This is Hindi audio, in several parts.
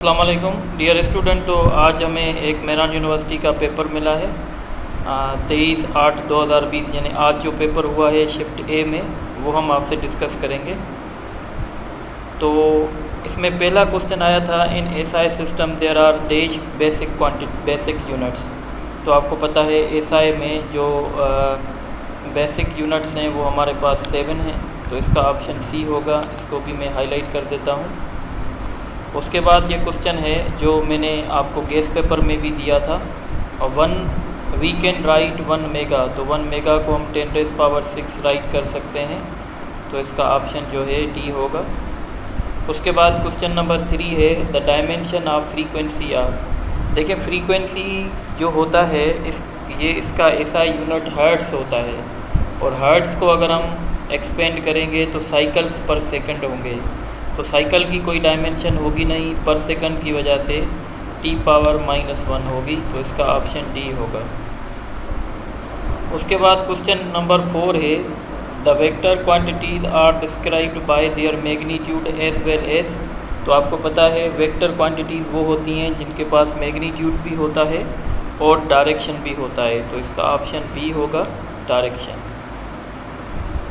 अस्सलाम वालेकुम डियर स्टूडेंट। तो आज हमें एक मेरान यूनिवर्सिटी का पेपर मिला है 23/8/2020 यानी आज जो पेपर हुआ है शिफ्ट ए में, वो हम आपसे डिस्कस करेंगे। तो इसमें पहला क्वेश्चन आया था, in SI system there are dash basic units. तो आपको पता है एसआई में जो बेसिक यूनिट्स हैं वो हमारे पास 7 हैं, तो इसका ऑप्शन सी होगा। इसको भी मैं हाईलाइट कर देता हूँ। उसके बाद ये क्वेश्चन है जो मैंने आपको गेस पेपर में भी दिया था, 1 वी कैन राइट 1 मेगा। तो 1 मेगा को हम 10⁻6 राइट कर सकते हैं, तो इसका ऑप्शन जो है डी होगा। उसके बाद क्वेश्चन नंबर 3 है, the dimension of frequency are. देखिए फ्रीक्वेंसी जो होता है इसका ऐसा यूनिट हर्ट्स होता है, और हर्ट्स को अगर हम एक्सपेंड करेंगे तो साइकिल्स पर सेकंड होंगे। तो साइकिल की कोई डायमेंशन होगी नहीं, पर सेकंड की वजह से t⁻⁻1 होगी, तो इसका ऑप्शन डी होगा। उसके बाद क्वेश्चन नंबर 4 है, the vector quantities are described by their magnitude as well as. तो आपको पता है वेक्टर क्वांटिटीज़ वो होती हैं जिनके पास मैग्नीट्यूड भी होता है और डायरेक्शन भी होता है, तो इसका ऑप्शन बी होगा, डायरेक्शन।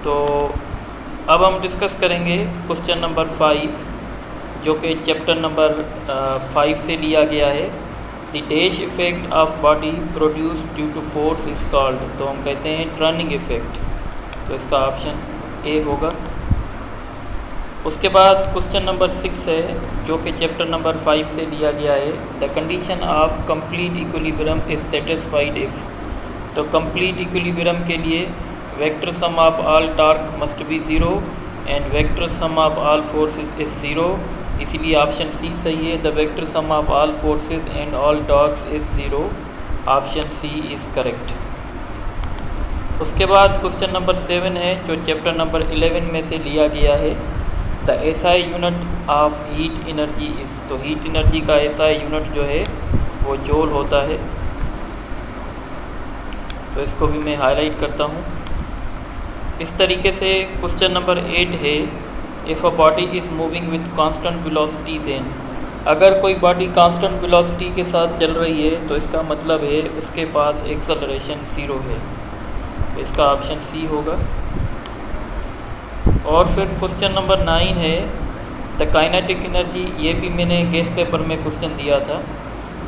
तो अब हम डिस्कस करेंगे क्वेश्चन नंबर 5 जो कि चैप्टर नंबर 5 से लिया गया है, the dash effect of body produce due to force is called. तो हम कहते हैं टर्निंग इफेक्ट, तो इसका ऑप्शन ए होगा। उसके बाद क्वेश्चन नंबर 6 है जो कि चैप्टर नंबर 5 से लिया गया है, the condition of complete equilibrium is satisfied if. तो कंप्लीट इक्विलिब्रियम के लिए vector sum of all torque must be 0 and vector sum of all forces is 0, इसीलिए ऑप्शन सी सही है। The vector sum of all forces and all torques is 0, option C is correct. उसके बाद क्वेश्चन नंबर 7 है जो चैप्टर नंबर 11 में से लिया गया है, the SI unit of heat energy is. तो हीट एनर्जी का एसआई यूनिट जो है वो जूल होता है, तो इसको भी मैं हाईलाइट करता हूँ। इस तरीके से क्वेश्चन नंबर 8 है, if a body is moving with constant velocity then. अगर कोई बॉडी कांस्टेंट वेलोसिटी के साथ चल रही है तो इसका मतलब है उसके पास एक्सेलरेशन 0 है, इसका ऑप्शन सी होगा। और फिर क्वेश्चन नंबर 9 है, द काइनेटिक एनर्जी। ये भी मैंने गेस पेपर में क्वेश्चन दिया था,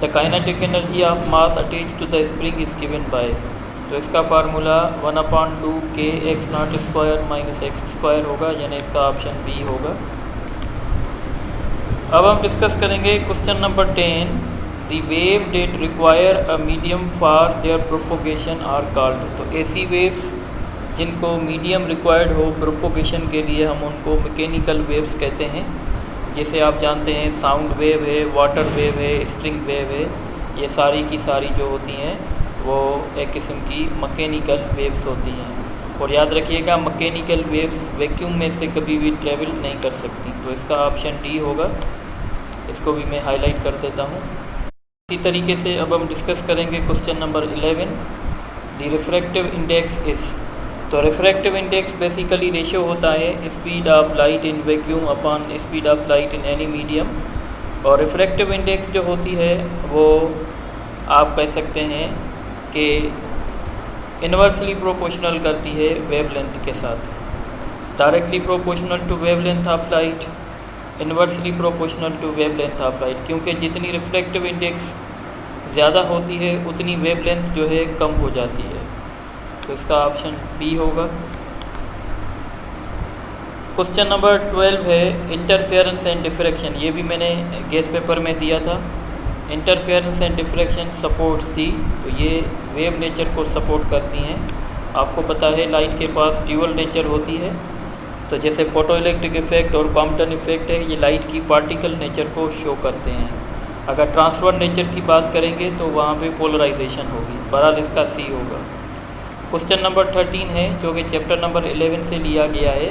the kinetic energy of mass attached to the spring is given by. तो इसका फार्मूला 1/2 kx0² - x² होगा, यानी इसका ऑप्शन बी होगा। अब हम डिस्कस करेंगे question number 10, the wave that require a medium for their propagation are called. तो ऐसी वेव्स जिनको मीडियम रिक्वायर्ड हो प्रोपोगेशन के लिए, हम उनको मैकेनिकल वेव्स कहते हैं। जैसे आप जानते हैं साउंड वेव है, वाटर वेव है, स्ट्रिंग वेव है, ये सारी की सारी जो होती हैं वो एक किस्म की मैकेनिकल वेव्स होती हैं। और याद रखिएगा मैकेनिकल वेव्स वैक्यूम में से कभी भी ट्रेवल नहीं कर सकती, तो इसका ऑप्शन डी होगा। इसको भी मैं हाईलाइट कर देता हूँ। इसी तरीके से अब हम डिस्कस करेंगे question number 11, the refractive index is. तो रिफ्रैक्टिव इंडेक्स बेसिकली रेशियो होता है speed of light in vacuum upon speed of light in any medium. और रिफ्रैक्टिव इंडेक्स जो होती है वो आप कह सकते हैं कि इन्वर्सली प्रोपोर्शनल करती है वेवलेंथ के साथ, directly proportional to wavelength of light, inversely proportional to wavelength of light. क्योंकि जितनी रिफ्रैक्टिव इंडेक्स ज़्यादा होती है उतनी वेवलेंथ जो है कम हो जाती है, तो इसका ऑप्शन बी होगा। क्वेश्चन नंबर 12 है, इंटरफेरेंस एंड डिफ्रैक्शन। ये भी मैंने गेस पेपर में दिया था। इंटरफेरेंस एंड डिफ्रैक्शन सपोर्ट्स थी, तो ये वेव नेचर को सपोर्ट करती हैं। आपको पता है लाइट के पास ड्यूअल नेचर होती है, तो जैसे फोटो इलेक्ट्रिक इफेक्ट और कॉम्पटन इफेक्ट है, ये लाइट की पार्टिकल नेचर को शो करते हैं। अगर ट्रांसफर नेचर की बात करेंगे तो वहाँ पे पोलराइजेशन होगी, बहरहाल इसका सी होगा। क्वेश्चन नंबर 13 है जो कि चैप्टर नंबर 11 से लिया गया है,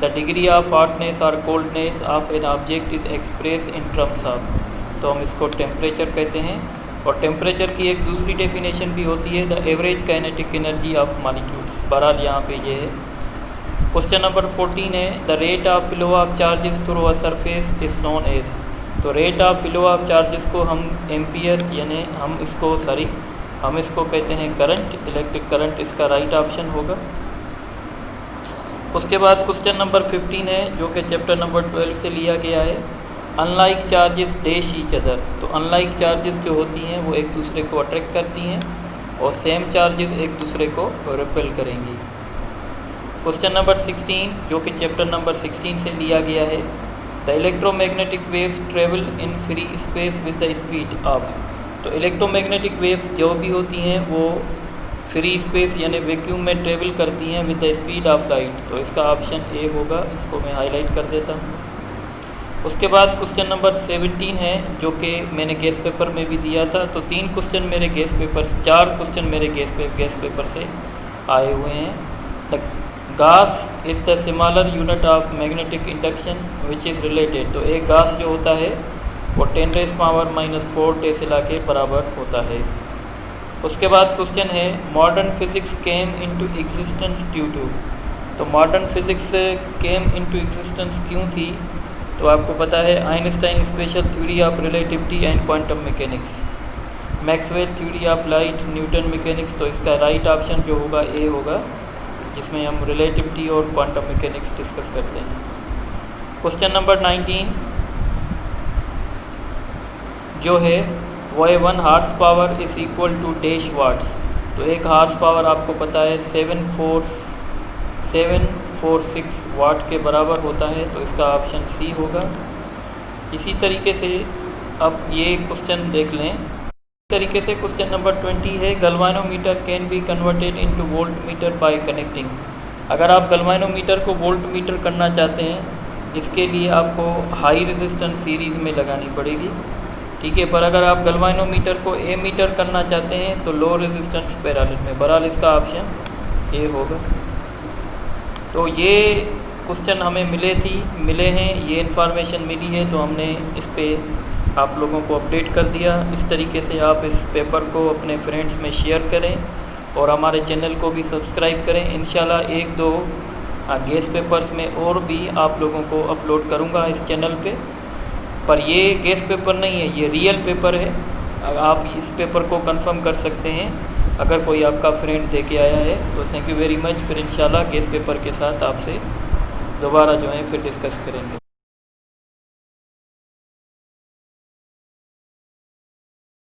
द डिग्री ऑफ हॉटनेस और coldness of an object is express in terms of. तो हम इसको टेम्परेचर कहते हैं, और टेम्परेचर की एक दूसरी डेफिनेशन भी होती है, the average kinetic energy of molecules. बहरहाल यहाँ पे ये है। क्वेश्चन नंबर 14 है, the rate of flow of charges through a surface is known as. तो rate of flow of charges को हम एम्पियर यानी हम इसको कहते हैं करंट, इलेक्ट्रिक करंट इसका राइट ऑप्शन होगा। उसके बाद क्वेश्चन नंबर 15 है जो कि चैप्टर नंबर 12 से लिया गया है। Unlike charges dash each other. तो अनलाइक चार्जेस जो होती हैं वो एक दूसरे को अट्रैक्ट करती हैं और सेम चार्जेस एक दूसरे को रिपेल करेंगी। क्वेश्चन नंबर 16 जो कि चैप्टर नंबर 16 से लिया गया है। The electromagnetic waves travel in free space with the speed of. तो इलेक्ट्रोमैग्नेटिक वेव्स जो भी होती हैं वो फ्री स्पेस यानी वैक्यूम में ट्रेवल करती हैं with the speed of light. तो इसका ऑप्शन ए होगा, इसको मैं हाईलाइट कर देता हूँ। उसके बाद क्वेश्चन नंबर 17 है जो कि मैंने गेस पेपर में भी दिया था। तो 4 क्वेश्चन मेरे गेस पेपर से आए हुए हैं। द गास is the smaller unit of magnetic induction which is related. तो एक गास जो होता है वो 10⁻⁻⁴ टेस्ला के बराबर होता है। उसके बाद क्वेश्चन है modern physics came into existence due to. तो modern physics came into existence क्यों थी? तो आपको पता है Einstein special theory of relativity and quantum mechanics, Maxwell theory of light, Newton mechanics. तो इसका राइट ऑप्शन जो होगा ए होगा, जिसमें हम रिलेटिविटी और क्वांटम मैकेनिक्स डिस्कस करते हैं। क्वेश्चन नंबर 19 जो है वो है 1 horse power is equal to dash watts. तो एक हार्स पावर आपको पता है 746 वाट के बराबर होता है। तो इसका ऑप्शन सी होगा। इसी तरीके से अब ये क्वेश्चन देख लें। इस तरीके से क्वेश्चन नंबर 20 है galvanometer can be converted into voltmeter by connecting. अगर आप गैल्वानोमीटर को वोल्ट मीटर करना चाहते हैं इसके लिए आपको हाई रेजिस्टेंस सीरीज़ में लगानी पड़ेगी, ठीक है। पर अगर आप गैल्वानोमीटर को ए मीटर करना चाहते हैं तो लो रेजिस्टेंस पैरेलल में। बहरहाल इसका ऑप्शन ए होगा। तो ये क्वेश्चन हमें मिले हैं, ये इन्फॉर्मेशन मिली है तो हमने इस पर आप लोगों को अपडेट कर दिया। इस तरीके से आप इस पेपर को अपने फ्रेंड्स में शेयर करें और हमारे चैनल को भी सब्सक्राइब करें। इंशाल्लाह 1-2 गेस पेपर्स में और भी आप लोगों को अपलोड करूँगा इस चैनल पर ये गेस पेपर नहीं है, ये रियल पेपर है। आप इस पेपर को कंफर्म कर सकते हैं अगर कोई आपका फ्रेंड दे के आया है। तो थैंक यू वेरी मच। फिर इंशाल्लाह गेस पेपर के साथ आपसे दोबारा जो है फिर डिस्कस करेंगे।